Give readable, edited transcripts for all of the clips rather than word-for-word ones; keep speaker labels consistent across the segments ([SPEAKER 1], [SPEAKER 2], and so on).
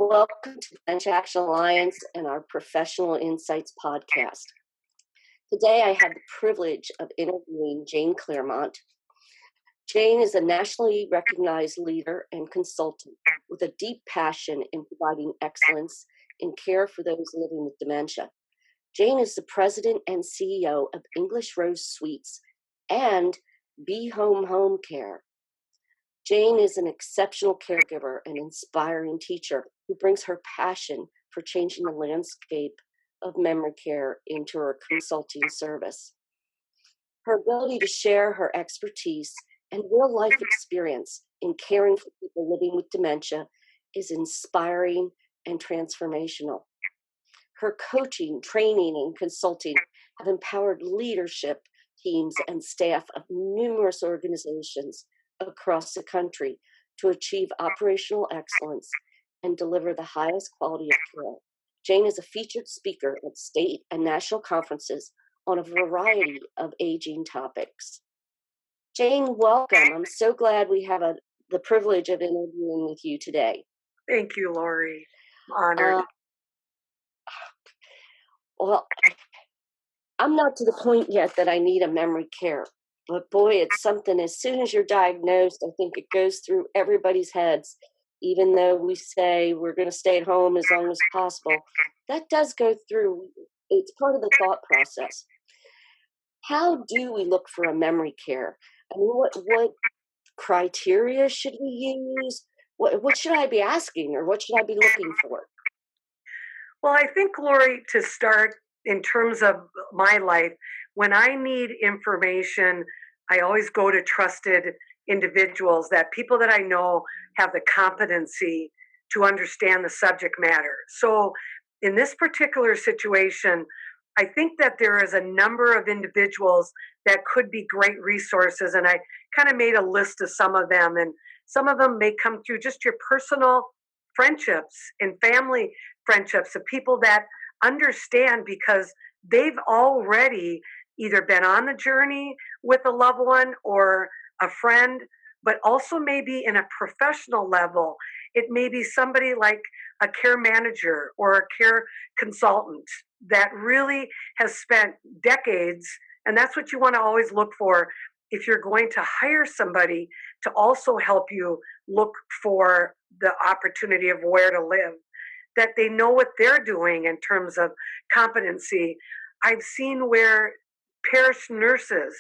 [SPEAKER 1] Welcome to Dementia Action Alliance and our Professional Insights podcast. Today, I have the privilege of interviewing Jayne Clairmont. Jayne is a nationally recognized leader and consultant with a deep passion in providing excellence in care for those living with dementia. Jayne is the president and CEO of English Rose Suites and Be Home Home Care. Jayne is an exceptional caregiver and inspiring teacher who brings her passion for changing the landscape of memory care into her consulting service. Her ability to share her expertise and real-life experience in caring for people living with dementia is inspiring and transformational. Her coaching, training, and consulting have empowered leadership teams and staff of numerous organizations across the country to achieve operational excellence and deliver the highest quality of care. Jayne is a featured speaker at state and national conferences on a variety of aging topics. Jayne, welcome. I'm so glad we have the privilege of interviewing with you today.
[SPEAKER 2] Thank you, Lori. Honored.
[SPEAKER 1] Well, I'm not to the point yet that I need a memory care. But boy, it's something, as soon as you're diagnosed, I think it goes through everybody's heads, even though we say we're going to stay at home as long as possible. That does go through, it's part of the thought process. How do we look for a memory care? I mean, what criteria should we use? What should I be asking, or what should I be looking for?
[SPEAKER 2] Well, I think, Lori, to start in terms of my life, when I need information, I always go to trusted individuals, that people that I know have the competency to understand the subject matter. So in this particular situation, I think that there is a number of individuals that could be great resources. And I kind of made a list of some of them. And some of them may come through just your personal friendships and family friendships of people that understand, because they've already either been on the journey with a loved one or a friend, but also maybe in a professional level. It may be somebody like a care manager or a care consultant that really has spent decades, and that's what you want to always look for if you're going to hire somebody to also help you look for the opportunity of where to live, that they know what they're doing in terms of competency. I've seen where parish nurses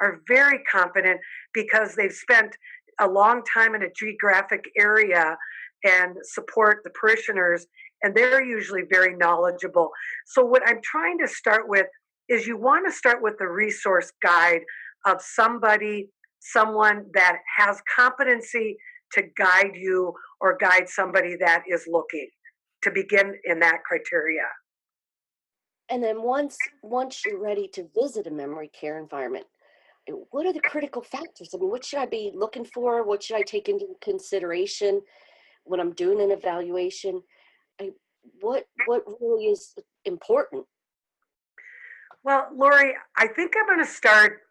[SPEAKER 2] are very competent because they've spent a long time in a geographic area and support the parishioners, and they're usually very knowledgeable. So what I'm trying to start with is, you want to start with the resource guide of someone that has competency to guide you or guide somebody that is looking, to begin in that criteria.
[SPEAKER 1] And then once you're ready to visit a memory care environment, what are the critical factors? I mean, what should I be looking for? What should I take into consideration when I'm doing an evaluation? What really is important?
[SPEAKER 2] Well, Lori, I think I'm going to start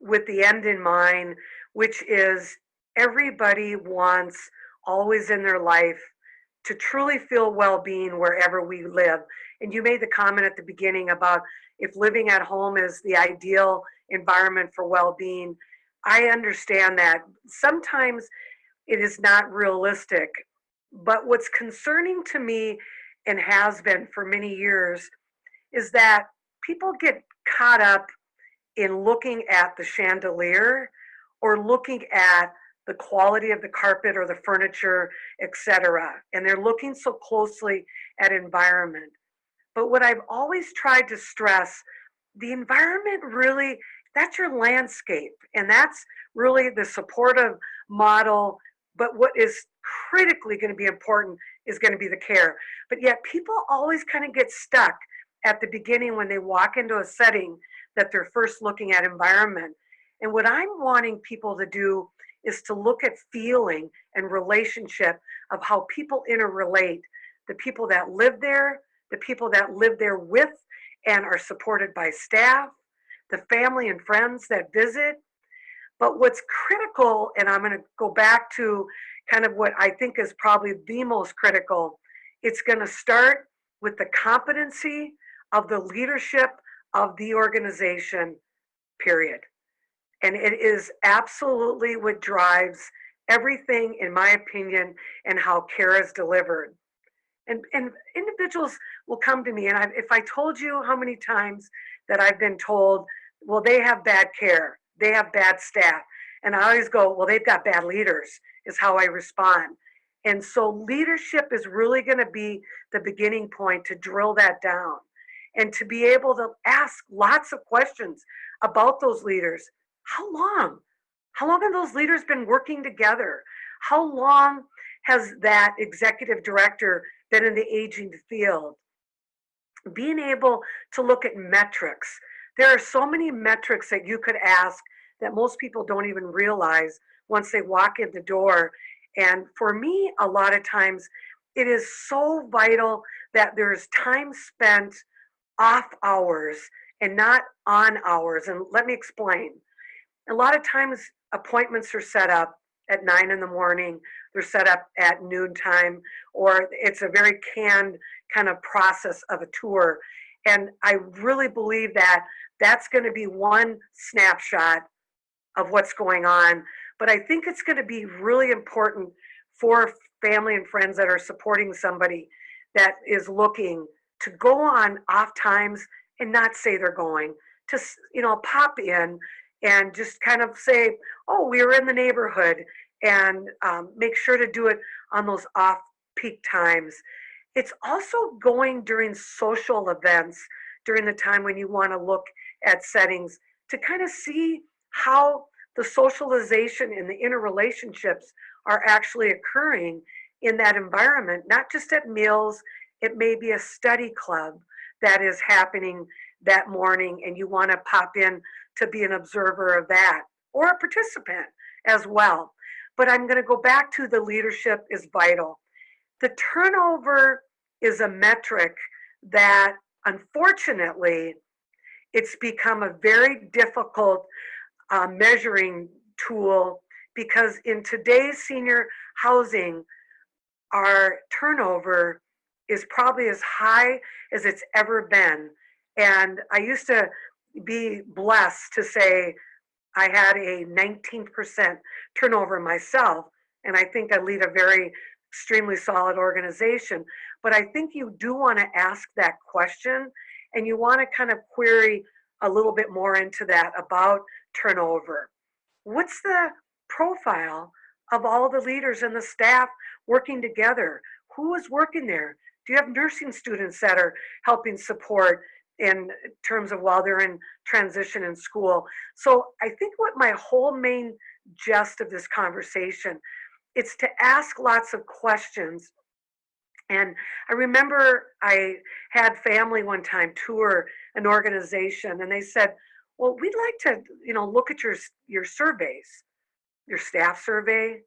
[SPEAKER 2] with the end in mind, which is everybody wants, always in their life, to truly feel well-being wherever we live. And you made the comment at the beginning about if living at home is the ideal environment for well-being. I understand that. Sometimes it is not realistic. But what's concerning to me, and has been for many years, is that people get caught up in looking at the chandelier or looking at the quality of the carpet or the furniture, etc. And they're looking so closely at environment. But what I've always tried to stress, the environment really, that's your landscape. And that's really the supportive model. But what is critically going to be important is going to be the care. But yet people always kind of get stuck at the beginning when they walk into a setting that they're first looking at environment. And what I'm wanting people to do is to look at feeling and relationship of how people interrelate, the people that live there, the people that live there with and are supported by staff, the family and friends that visit. But what's critical, and I'm going to go back to kind of what I think is probably the most critical, It's going to start with the competency of the leadership of the organization, period. And it is absolutely what drives everything, in my opinion, and how care is delivered. And individuals will come to me, and if I told you how many times that I've been told, well, they have bad care, they have bad staff, and I always go, well, they've got bad leaders, is how I respond. And so leadership is really going to be the beginning point to drill that down and to be able to ask lots of questions about those leaders. How long? How long have those leaders been working together? How long has that executive director been in the aging field? Being able to look at metrics. There are so many metrics that you could ask that most people don't even realize once they walk in the door. And for me, a lot of times, it is so vital that there's time spent off hours and not on hours. And let me explain. A lot of times appointments are set up at 9 in the morning, they're set up at noontime, or it's a very canned kind of process of a tour. And I really believe that that's going to be one snapshot of what's going on. But I think it's going to be really important for family and friends that are supporting somebody that is looking to go on off times and not say they're going, to, pop in and just kind of say, oh, we were in the neighborhood, and make sure to do it on those off peak times. It's also going during social events, during the time when you want to look at settings, to kind of see how the socialization and the interrelationships are actually occurring in that environment, not just at meals. It may be a study club that is happening that morning, and you want to pop in to be an observer of that, or a participant as well. But I'm going to go back to the leadership is vital. The turnover is a metric that, unfortunately, it's become a very difficult measuring tool, because in today's senior housing, our turnover is probably as high as it's ever been. And I used to be blessed to say I had a 19% turnover myself, and I think I lead a very extremely solid organization. But I think you do want to ask that question, and you want to kind of query a little bit more into that about turnover. What's the profile of all the leaders and the staff working together? Who is working there? Do you have nursing students that are helping support in terms of while they're in transition in school? So I think what my whole main gist of this conversation, it's to ask lots of questions. And I remember I had family one time tour an organization, and they said, well, we'd like to, look at your surveys, your staff survey,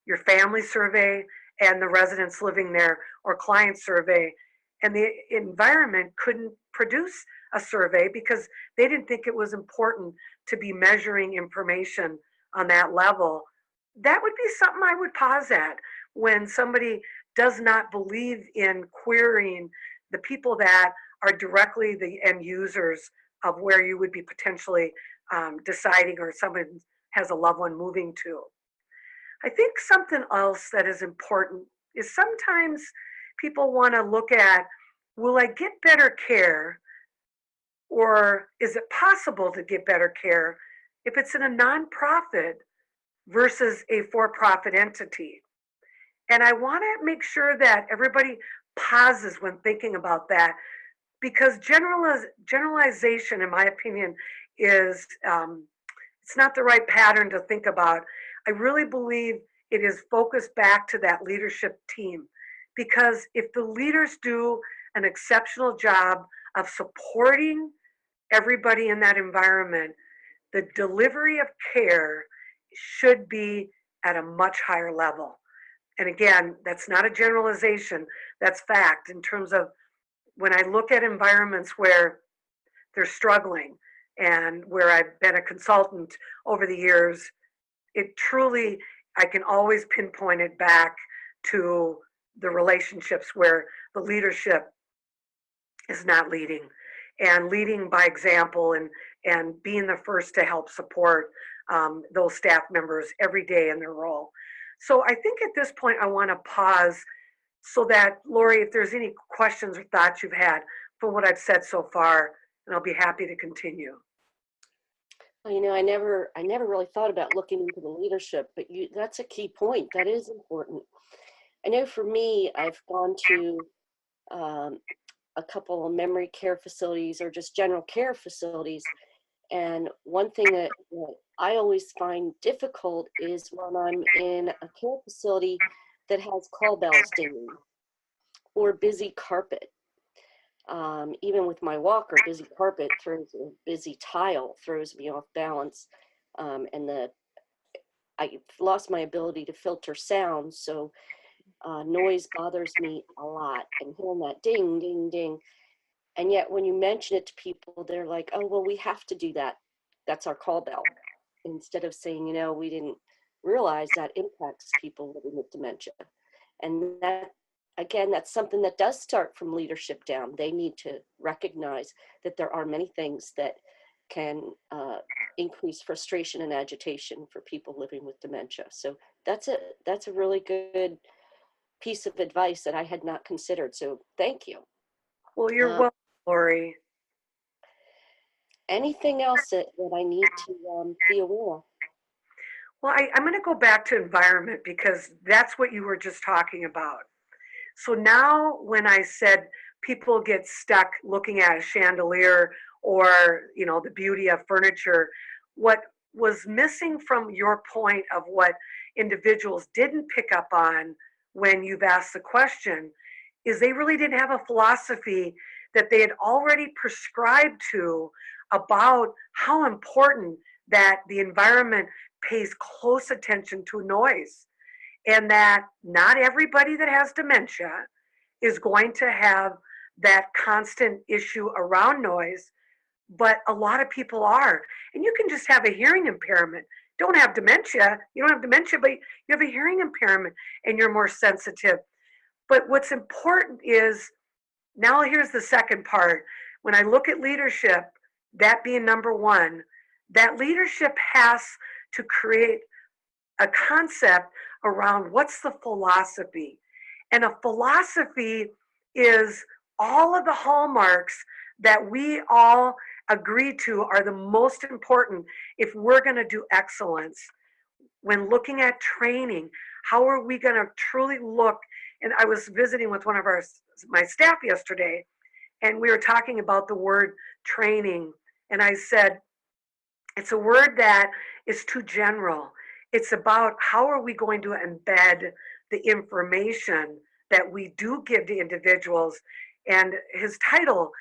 [SPEAKER 2] your family survey, and the residents living there or client survey. And the environment couldn't produce a survey because they didn't think it was important to be measuring information on that level. That would be something I would pause at when somebody does not believe in querying the people that are directly the end users of where you would be potentially deciding, or someone has a loved one moving to. I think something else that is important is sometimes people want to look at, will I get better care, or is it possible to get better care if it's in a nonprofit versus a for-profit entity? And I want to make sure that everybody pauses when thinking about that, because generalization, in my opinion, is it's not the right pattern to think about. I really believe it is focused back to that leadership team, because if the leaders do an exceptional job of supporting everybody in that environment, the delivery of care should be at a much higher level. And again, that's not a generalization, that's fact. In terms of when I look at environments where they're struggling, and where I've been a consultant over the years, it truly, I can always pinpoint it back to the relationships where the leadership is not leading, and leading by example, and being the first to help support those staff members every day in their role. So I think at this point I want to pause so that, Lori, if there's any questions or thoughts you've had from what I've said so far, and I'll be happy to continue.
[SPEAKER 1] You know, I never really thought about looking into the leadership, but that's a key point. That is important. I know for me, I've gone to a couple of memory care facilities or just general care facilities. And one thing that I always find difficult is when I'm in a care facility that has call bells dinging or busy carpet. Even with my walker, busy carpet throws, a busy tile throws me off balance. And I lost my ability to filter sound, so noise bothers me a lot. And hearing that ding, ding, ding. And yet when you mention it to people, they're like, oh, well, we have to do that. That's our call bell. Instead of saying, you know, we didn't realize that impacts people living with dementia. And that, again, that's something that does start from leadership down. They need to recognize that there are many things that can increase frustration and agitation for people living with dementia. So that's a really good piece of advice that I had not considered. So thank you.
[SPEAKER 2] Well, you're welcome, Lori.
[SPEAKER 1] Anything else that I need to be aware of?
[SPEAKER 2] Well, I'm going to go back to environment because that's what you were just talking about. So now when I said people get stuck looking at a chandelier or, you know, the beauty of furniture, what was missing from your point of what individuals didn't pick up on when you've asked the question is they really didn't have a philosophy that they had already prescribed to about how important that the environment pays close attention to noise, and that not everybody that has dementia is going to have that constant issue around noise, but a lot of people are. And you can just have a hearing impairment. Don't have dementia. You don't have dementia, but you have a hearing impairment and you're more sensitive. But what's important is, now here's the second part. When I look at leadership, that being number one, that leadership has to create a concept around what's the philosophy. And a philosophy is all of the hallmarks that we all agree to are the most important if we're going to do excellence. When looking at training, how are we going to truly look? And I was visiting with one of my staff yesterday, and we were talking about the word training. And I said, it's a word that is too general. It's about how are we going to embed the information that we do give to individuals. And his title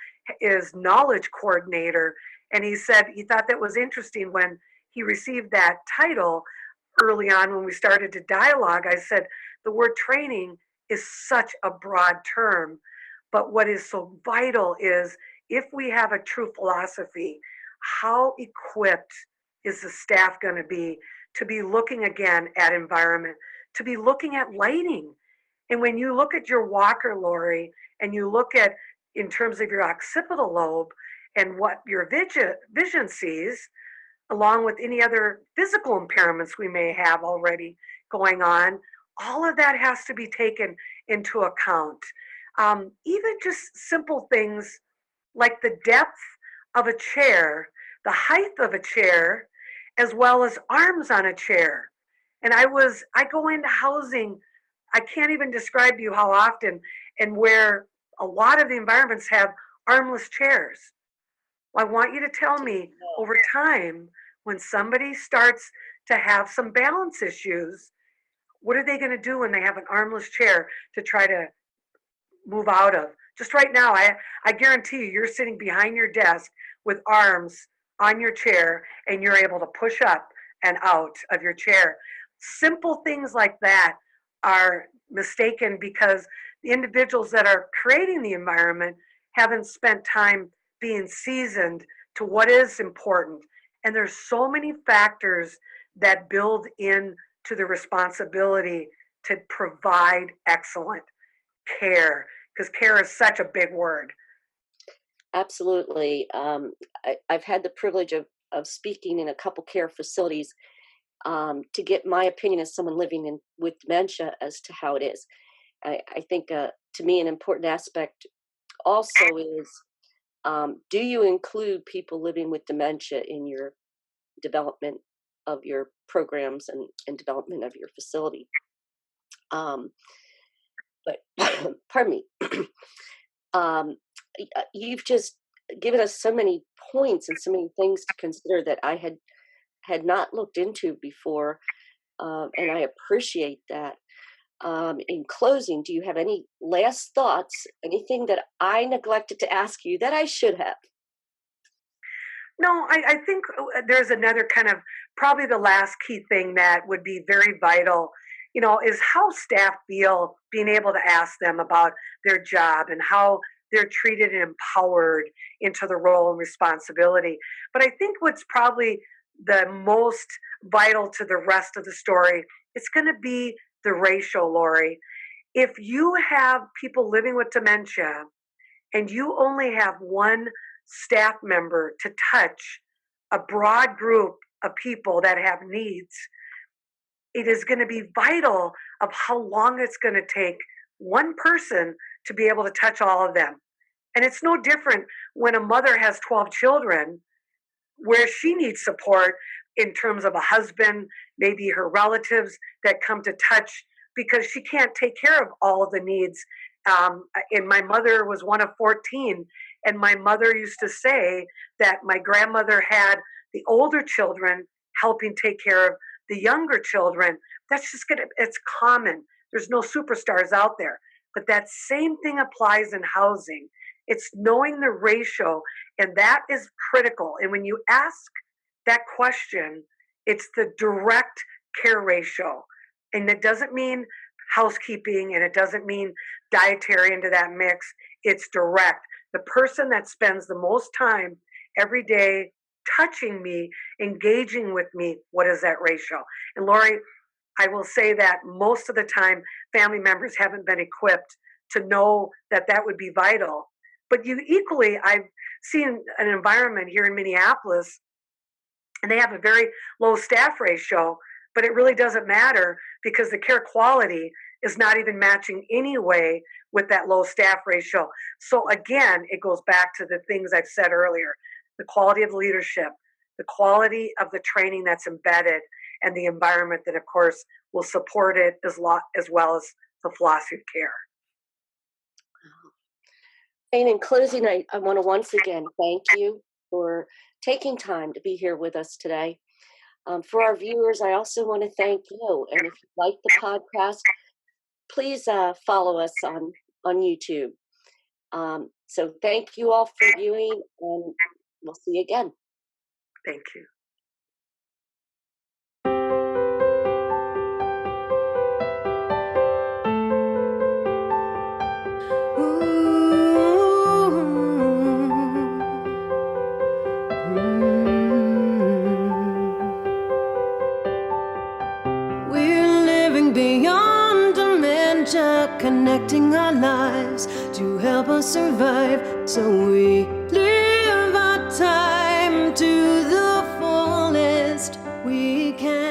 [SPEAKER 2] is Knowledge Coordinator. And he said he thought that was interesting when he received that title early on when we started to dialogue. I said, the word training is such a broad term. But what is so vital is if we have a true philosophy, how equipped is the staff going to be looking again at environment, to be looking at lighting. And when you look at your walker, Lori, and you look at in terms of your occipital lobe and what your vision sees, along with any other physical impairments we may have already going on, all of that has to be taken into account. Even just simple things like the depth of a chair, the height of a chair, as well as arms on a chair. And I go into housing, I can't even describe to you how often, and where a lot of the environments have armless chairs. Well, I want you to tell me over time, when somebody starts to have some balance issues, what are they going to do when they have an armless chair to try to move out of? Just right now, I guarantee you're sitting behind your desk with arms on your chair and you're able to push up and out of your chair. Simple things like that are mistaken because the individuals that are creating the environment haven't spent time being seasoned to what is important. And there's so many factors that build into the responsibility to provide excellent care. because care is such a big word.
[SPEAKER 1] Absolutely. I've had the privilege of speaking in a couple care facilities to get my opinion as someone living with dementia as to how it is. I think to me an important aspect also is, do you include people living with dementia in your development of your programs and development of your facility? But pardon me. You've just given us so many points and so many things to consider that I had not looked into before, and I appreciate that. In closing, do you have any last thoughts? Anything that I neglected to ask you that I should have?
[SPEAKER 2] No, I think there's another kind of probably the last key thing that would be very vital, is how staff feel being able to ask them about their job and how they're treated and empowered into the role and responsibility. But I think what's probably the most vital to the rest of the story, it's going to be the ratio, Lori. If you have people living with dementia and you only have one staff member to touch a broad group of people that have needs, it is going to be vital of how long it's going to take one person to be able to touch all of them. And it's no different when a mother has 12 children where she needs support in terms of a husband, maybe her relatives that come to touch because she can't take care of all of the needs. And my mother was one of 14. And my mother used to say that my grandmother had the older children helping take care of the younger children. That's just it's common. There's no superstars out there. But that same thing applies in housing. It's knowing the ratio, and that is critical. And when you ask that question, it's the direct care ratio. And it doesn't mean housekeeping, and it doesn't mean dietary into that mix. It's direct. The person that spends the most time every day touching me, engaging with me, what is that ratio? And Lori, I will say that most of the time, family members haven't been equipped to know that that would be vital. But I've seen an environment here in Minneapolis, and they have a very low staff ratio, but it really doesn't matter because the care quality is not even matching anyway with that low staff ratio. So again, it goes back to the things I've said earlier, the quality of leadership, the quality of the training that's embedded, and the environment that, of course, will support it as well as the philosophy of care.
[SPEAKER 1] And in closing, I want to once again thank you for taking time to be here with us today. For our viewers, I also want to thank you. And if you like the podcast, please follow us on YouTube. So thank you all for viewing, and we'll see you again.
[SPEAKER 2] Thank you.
[SPEAKER 3] Connecting our lives to help us survive, so we live our time to the fullest we can.